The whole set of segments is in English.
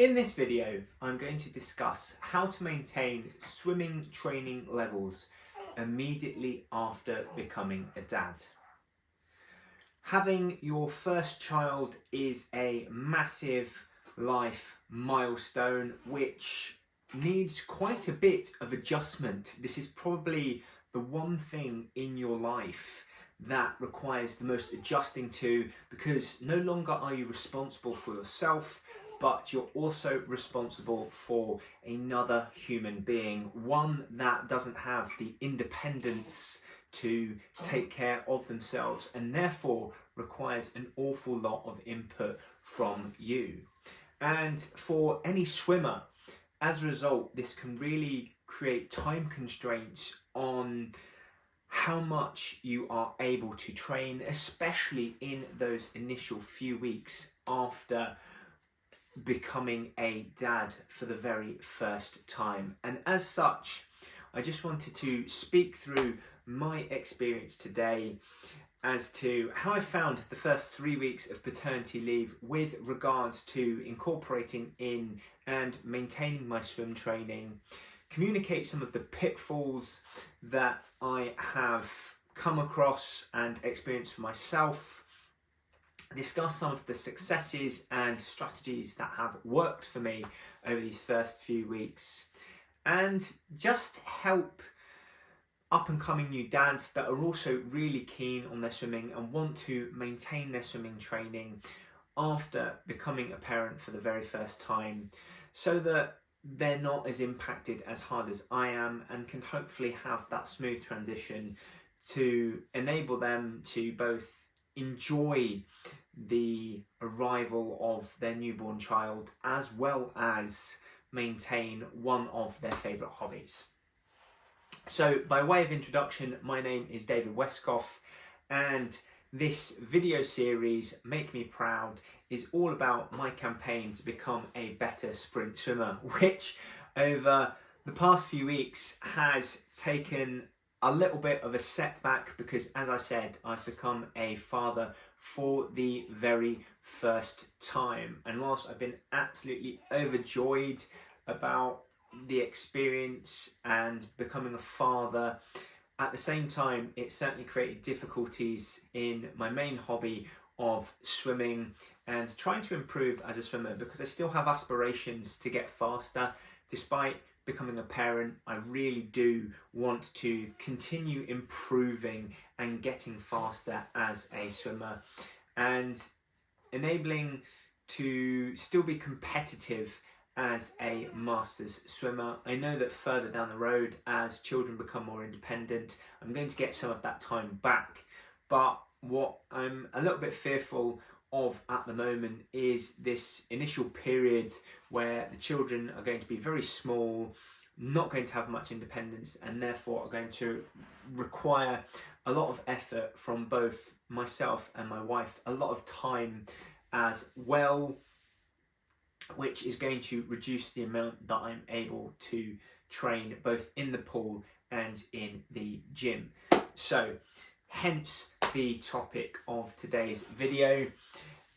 In this video, I'm going to discuss how to maintain swimming training levels immediately after becoming a dad. Having your first child is a massive life milestone which needs quite a bit of adjustment. This is probably the one thing in your life that requires the most adjusting to, because no longer are you responsible for yourself, but you're also responsible for another human being, one that doesn't have the independence to take care of themselves and therefore requires an awful lot of input from you. And for any swimmer, as a result, this can really create time constraints on how much you are able to train, especially in those initial few weeks after becoming a dad for the very first time. And as such, I just wanted to speak through my experience today as to how I found the first 3 weeks of paternity leave with regards to incorporating in and maintaining my swim training, communicate some of the pitfalls that I have come across and experienced for myself, discuss some of the successes and strategies that have worked for me over these first few weeks, and just help up and coming new dads that are also really keen on their swimming and want to maintain their swimming training after becoming a parent for the very first time, so that they're not as impacted as hard as I am and can hopefully have that smooth transition to enable them to both enjoy the arrival of their newborn child as well as maintain one of their favourite hobbies. So by way of introduction, my name is David Westcough, and this video series, Make Me Proud, is all about my campaign to become a better sprint swimmer, which over the past few weeks has taken a little bit of a setback because, as I said, I've become a father for the very first time. And whilst I've been absolutely overjoyed about the experience and becoming a father, at the same time it certainly created difficulties in my main hobby of swimming and trying to improve as a swimmer, because I still have aspirations to get faster. Despite becoming a parent, I really do want to continue improving and getting faster as a swimmer and enabling to still be competitive as a masters swimmer. I know that further down the road, as children become more independent, I'm going to get some of that time back. But what I'm a little bit fearful of at the moment is this initial period where the children are going to be very small, not going to have much independence, and therefore are going to require a lot of effort from both myself and my wife, a lot of time as well, which is going to reduce the amount that I'm able to train both in the pool and in the gym. So hence the topic of today's video.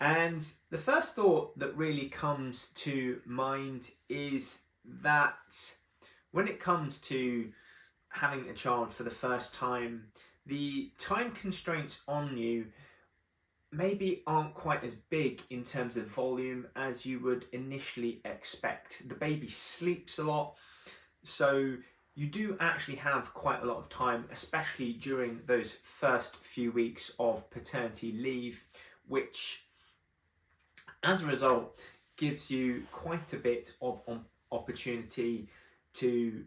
And the first thought that really comes to mind is that when it comes to having a child for the first time, the time constraints on you maybe aren't quite as big in terms of volume as you would initially expect. The baby sleeps a lot, so you do actually have quite a lot of time, especially during those first few weeks of paternity leave, which as a result gives you quite a bit of opportunity to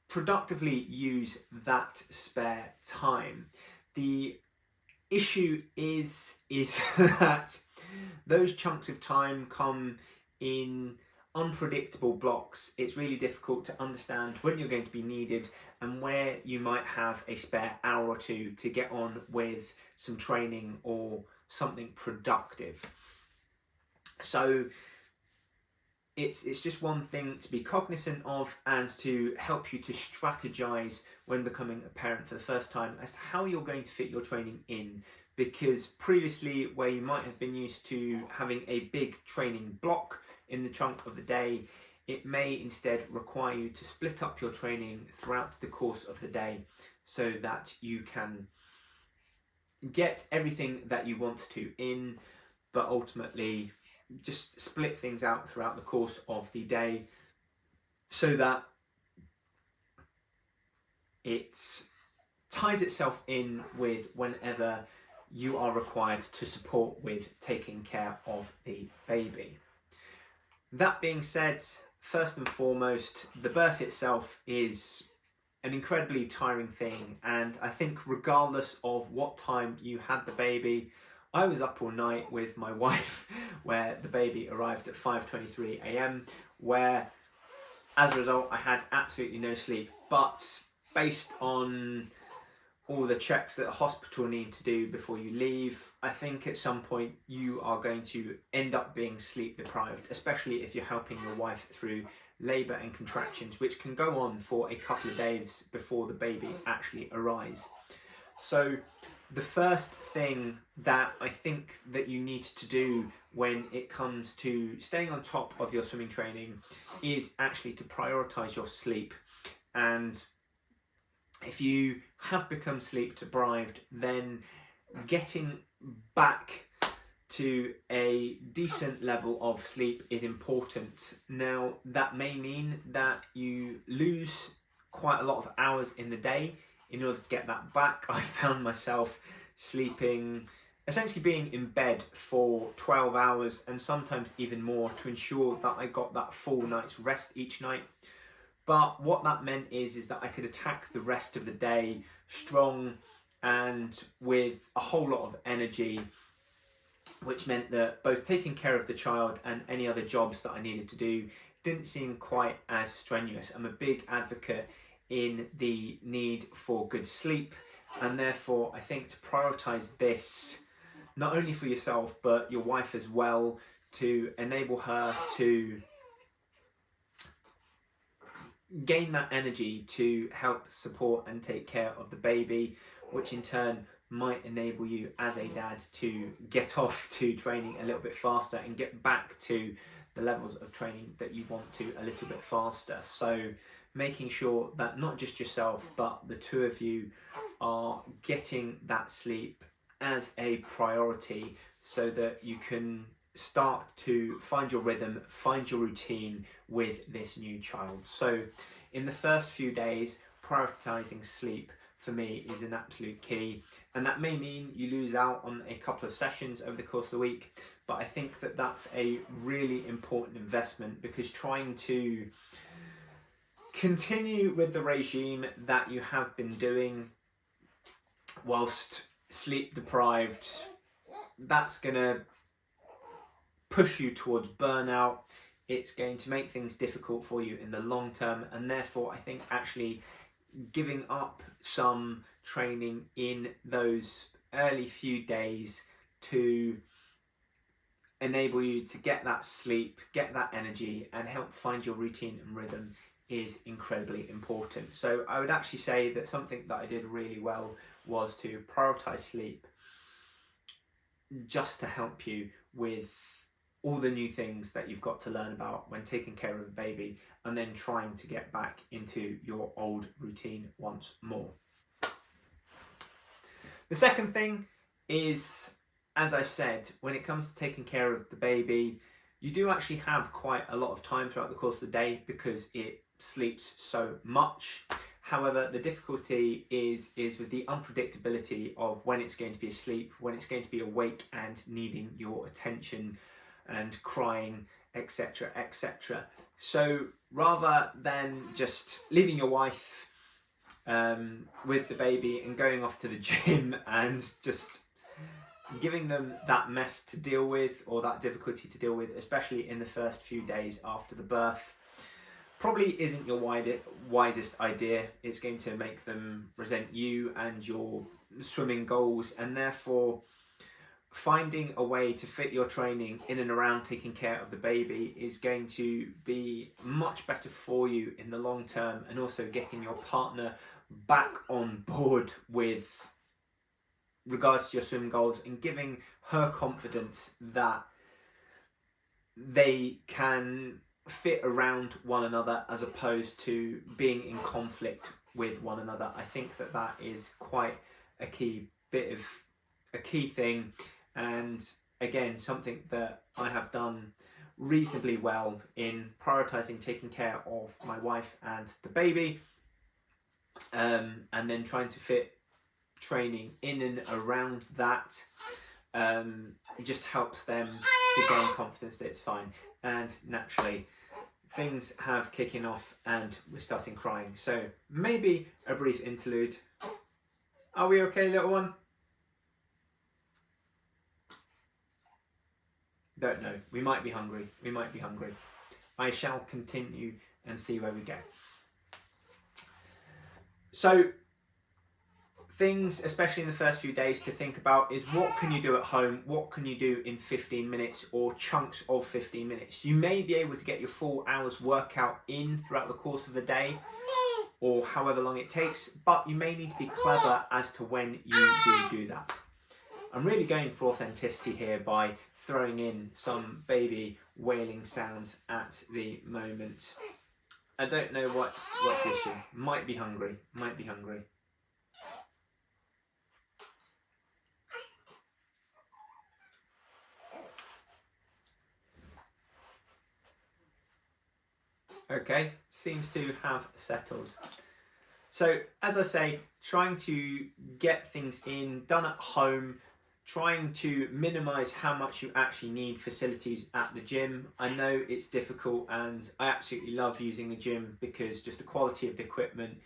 productively use that spare time. The issue is that those chunks of time come in unpredictable blocks. It's really difficult to understand when you're going to be needed and where you might have a spare hour or two to get on with some training or something productive. So it's just one thing to be cognizant of and to help you to strategize when becoming a parent for the first time as to how you're going to fit your training in because previously, where you might have been used to having a big training block in the chunk of the day, it may instead require you to split up your training throughout the course of the day so that you can get everything that you want to in, but ultimately just split things out throughout the course of the day so that it ties itself in with whenever you are required to support with taking care of the baby. That being said, first and foremost, the birth itself is an incredibly tiring thing, and I think regardless of what time you had the baby, I was up all night with my wife where the baby arrived at 5:23 a.m, where as a result I had absolutely no sleep. But based on all the checks that a hospital need to do before you leave, I think at some point you are going to end up being sleep deprived, especially if you're helping your wife through labour and contractions, which can go on for a couple of days before the baby actually arrives. So the first thing that I think that you need to do when it comes to staying on top of your swimming training is actually to prioritise your sleep. And if you have become sleep deprived, then getting back to a decent level of sleep is important. Now, that may mean that you lose quite a lot of hours in the day. In order to get that back, I found myself sleeping, essentially being in bed for 12 hours and sometimes even more to ensure that I got that full night's rest each night. But what that meant is that I could attack the rest of the day strong and with a whole lot of energy, which meant that both taking care of the child and any other jobs that I needed to do didn't seem quite as strenuous. I'm a big advocate in the need for good sleep, and therefore I think to prioritise this, not only for yourself but your wife as well, to enable her to gain that energy to help support and take care of the baby, which in turn might enable you as a dad to get off to training a little bit faster and get back to the levels of training that you want to a little bit faster. So making sure that not just yourself but the two of you are getting that sleep as a priority so that you can start to find your rhythm, find your routine with this new child. So in the first few days, prioritising sleep for me is an absolute key, and that may mean you lose out on a couple of sessions over the course of the week, but I think that that's a really important investment, because trying to continue with the regime that you have been doing whilst sleep deprived, that's going to push you towards burnout. It's going to make things difficult for you in the long term, and therefore I think actually giving up some training in those early few days to enable you to get that sleep, get that energy and help find your routine and rhythm is incredibly important. So I would actually say that something that I did really well was to prioritise sleep, just to help you with all the new things that you've got to learn about when taking care of a baby, and then trying to get back into your old routine once more. The second thing is, as I said, when it comes to taking care of the baby, you do actually have quite a lot of time throughout the course of the day because it sleeps so much. However, the difficulty is with the unpredictability of when it's going to be asleep, when it's going to be awake and needing your attention and crying, etc, etc. So rather than just leaving your wife with the baby and going off to the gym and just giving them that mess to deal with, or that difficulty to deal with, especially in the first few days after the birth, probably isn't your wisest idea. It's going to make them resent you and your swimming goals, and therefore finding a way to fit your training in and around taking care of the baby is going to be much better for you in the long term, and also getting your partner back on board with regards to your swim goals, and giving her confidence that they can fit around one another as opposed to being in conflict with one another. I think that that is quite a key thing, and again something that I have done reasonably well in prioritising taking care of my wife and the baby, and then trying to fit training in and around that. It just helps them to gain confidence that it's fine. And naturally, things have kicking off and we're starting crying. So maybe a brief interlude. Are we okay, little one? Don't know. We might be hungry. I shall continue and see where we go. So things, especially in the first few days, to think about is what can you do at home? What can you do in 15 minutes or chunks of 15 minutes? You may be able to get your full hour's workout in throughout the course of the day or however long it takes, but you may need to be clever as to when you do that. I'm really going for authenticity here by throwing in some baby wailing sounds at the moment. I don't know what's the issue. Might be hungry. Okay, seems to have settled. So as I say, trying to get things done at home, trying to minimise how much you actually need facilities at the gym. I know it's difficult and I absolutely love using the gym because just the quality of the equipment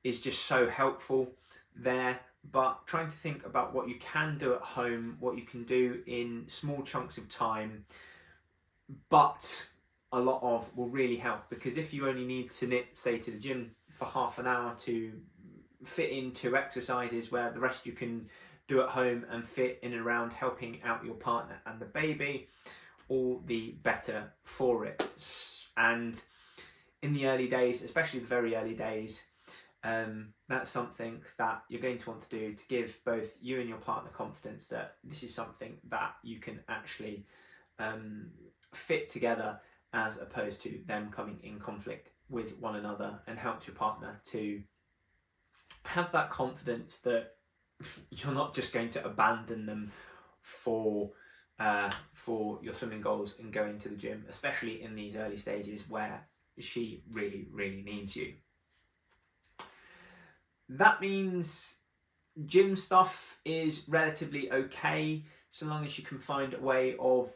is just so helpful there. But trying to think about what you can do at home, what you can do in small chunks of time, but a lot of will really help, because if you only need to nip, say, to the gym for half an hour to fit into exercises where the rest you can do at home and fit in and around helping out your partner and the baby, all the better for it. And in the early days, especially the very early days, that's something that you're going to want to do to give both you and your partner confidence that this is something that you can actually fit together, as opposed to them coming in conflict with one another, and help your partner to have that confidence that you're not just going to abandon them for your swimming goals and going to the gym, especially in these early stages where she really needs you. That means gym stuff is relatively okay, so long as you can find a way of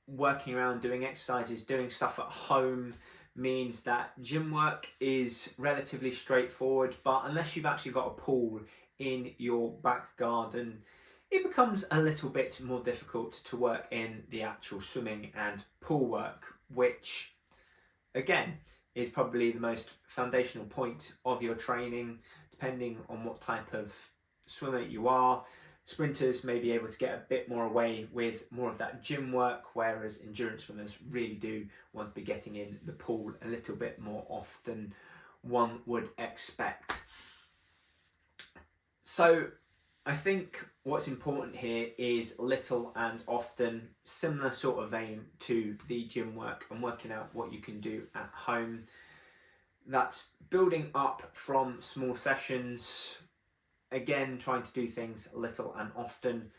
working around doing exercises, doing stuff at home. Means that gym work is relatively straightforward, but unless you've actually got a pool in your back garden, it becomes a little bit more difficult to work in the actual swimming and pool work, which again is probably the most foundational point of your training, depending on what type of swimmer you are. Sprinters may be able to get a bit more away with more of that gym work, whereas endurance swimmers really do want to be getting in the pool a little bit more often one would expect. So I think what's important here is little and often, similar sort of aim to the gym work and working out what you can do at home. That's building up from small sessions. Again, trying to do things little and often,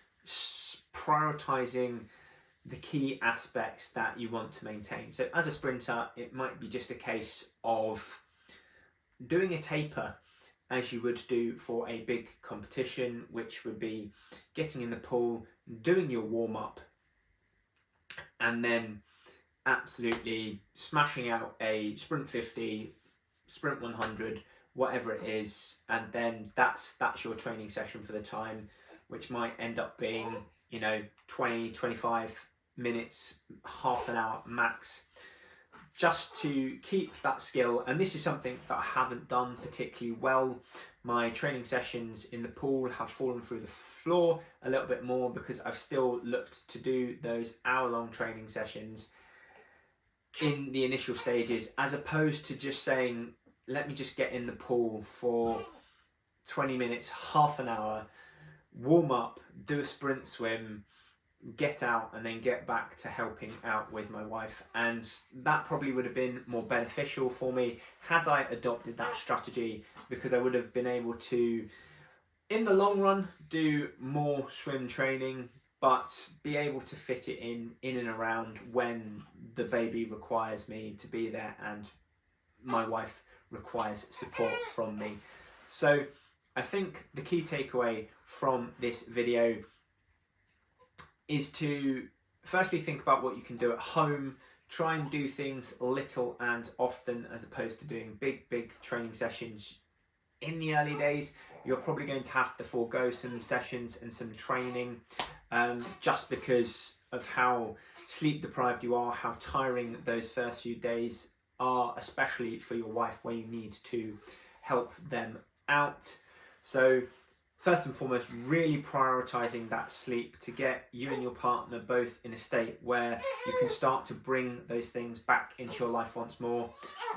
prioritising the key aspects that you want to maintain. So as a sprinter, it might be just a case of doing a taper as you would do for a big competition, which would be getting in the pool, doing your warm-up, and then absolutely smashing out a sprint 50, sprint 100, whatever it is, and then that's your training session for the time, which might end up being 20-25 minutes, half an hour max, just to keep that skill. And this is something that I haven't done particularly well. My training sessions in the pool have fallen through the floor a little bit more because I've still looked to do those hour-long training sessions in the initial stages, as opposed to just saying, let me just get in the pool for 20 minutes, half an hour, warm up, do a sprint swim, get out, and then get back to helping out with my wife. And that probably would have been more beneficial for me had I adopted that strategy, because I would have been able to, in the long run, do more swim training, but be able to fit it in and around when the baby requires me to be there and my wife requires support from me. So I think the key takeaway from this video is to firstly think about what you can do at home. Try and do things little and often, as opposed to doing big training sessions. In the early days, you're probably going to have to forego some sessions and some training, just because of how sleep deprived you are, how tiring those first few days are, especially for your wife, where you need to help them out. So first and foremost, really prioritising that sleep to get you and your partner both in a state where you can start to bring those things back into your life once more.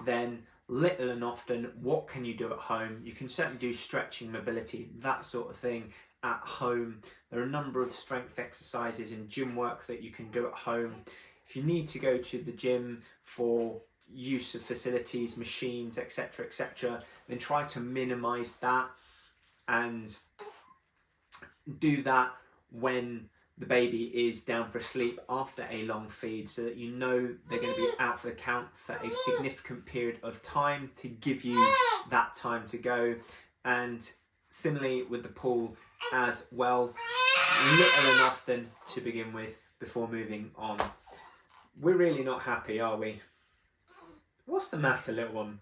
Then little and often, what can you do at home? You can certainly do stretching, mobility, that sort of thing at home. There are a number of strength exercises and gym work that you can do at home. If you need to go to the gym for use of facilities, machines, etc., then try to minimise that and do that when the baby is down for sleep after a long feed, so that you know they're going to be out for the count for a significant period of time to give you that time to go. And similarly with the pool as well, little and often to begin with before moving on. We're really not happy, are we? What's the matter, little one?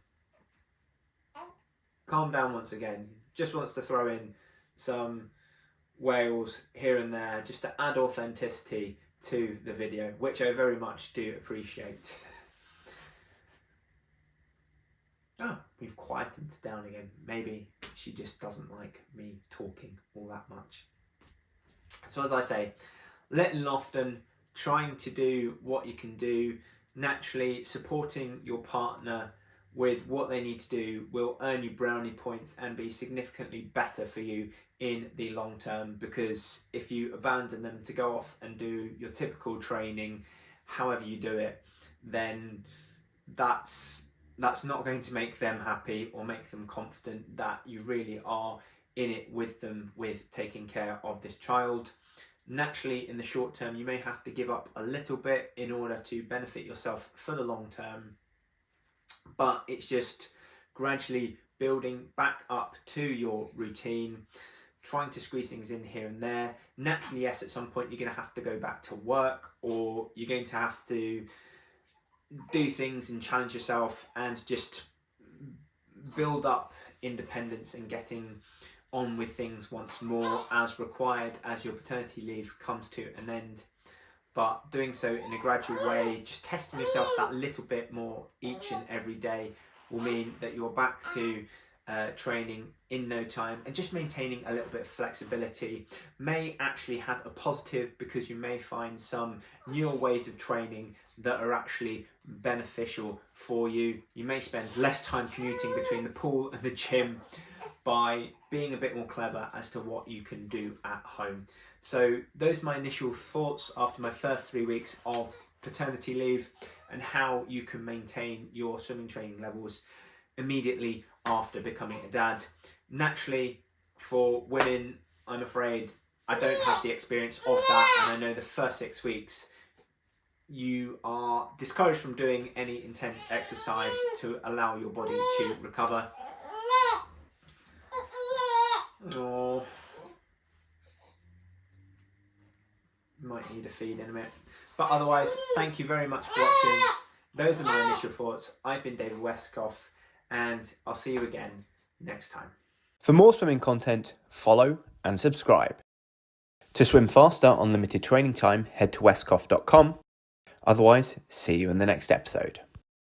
Calm down once again. Just wants to throw in some wails here and there just to add authenticity to the video, which I very much do appreciate. We've quietened down again. Maybe she just doesn't like me talking all that much. So as I say, little and often, trying to do what you can do. Naturally, supporting your partner with what they need to do will earn you brownie points and be significantly better for you in the long term, because if you abandon them to go off and do your typical training, however you do it, then that's not going to make them happy or make them confident that you really are in it with them, with taking care of this child. Naturally, in the short term, you may have to give up a little bit in order to benefit yourself for the long term, but it's just gradually building back up to your routine, trying to squeeze things in here and there. Naturally, yes, at some point you're going to have to go back to work, or you're going to have to do things and challenge yourself and just build up independence and getting on with things once more as required as your paternity leave comes to an end. But doing so in a gradual way, just testing yourself that little bit more each and every day, will mean that you're back to training in no time, and just maintaining a little bit of flexibility may actually have a positive, because you may find some newer ways of training that are actually beneficial for you. You may spend less time commuting between the pool and the gym by being a bit more clever as to what you can do at home. So those are my initial thoughts after my first 3 weeks of paternity leave, and how you can maintain your swimming training levels immediately after becoming a dad. Naturally, for women, I'm afraid I don't have the experience of that, and I know the first 6 weeks you are discouraged from doing any intense exercise to allow your body to recover. Oh, might need a feed in a minute. But otherwise, thank you very much for watching. Those are my initial thoughts. I've been David Westcough, and I'll see you again next time. For more swimming content, follow and subscribe. To swim faster on limited training time, head to westcough.com. Otherwise, see you in the next episode.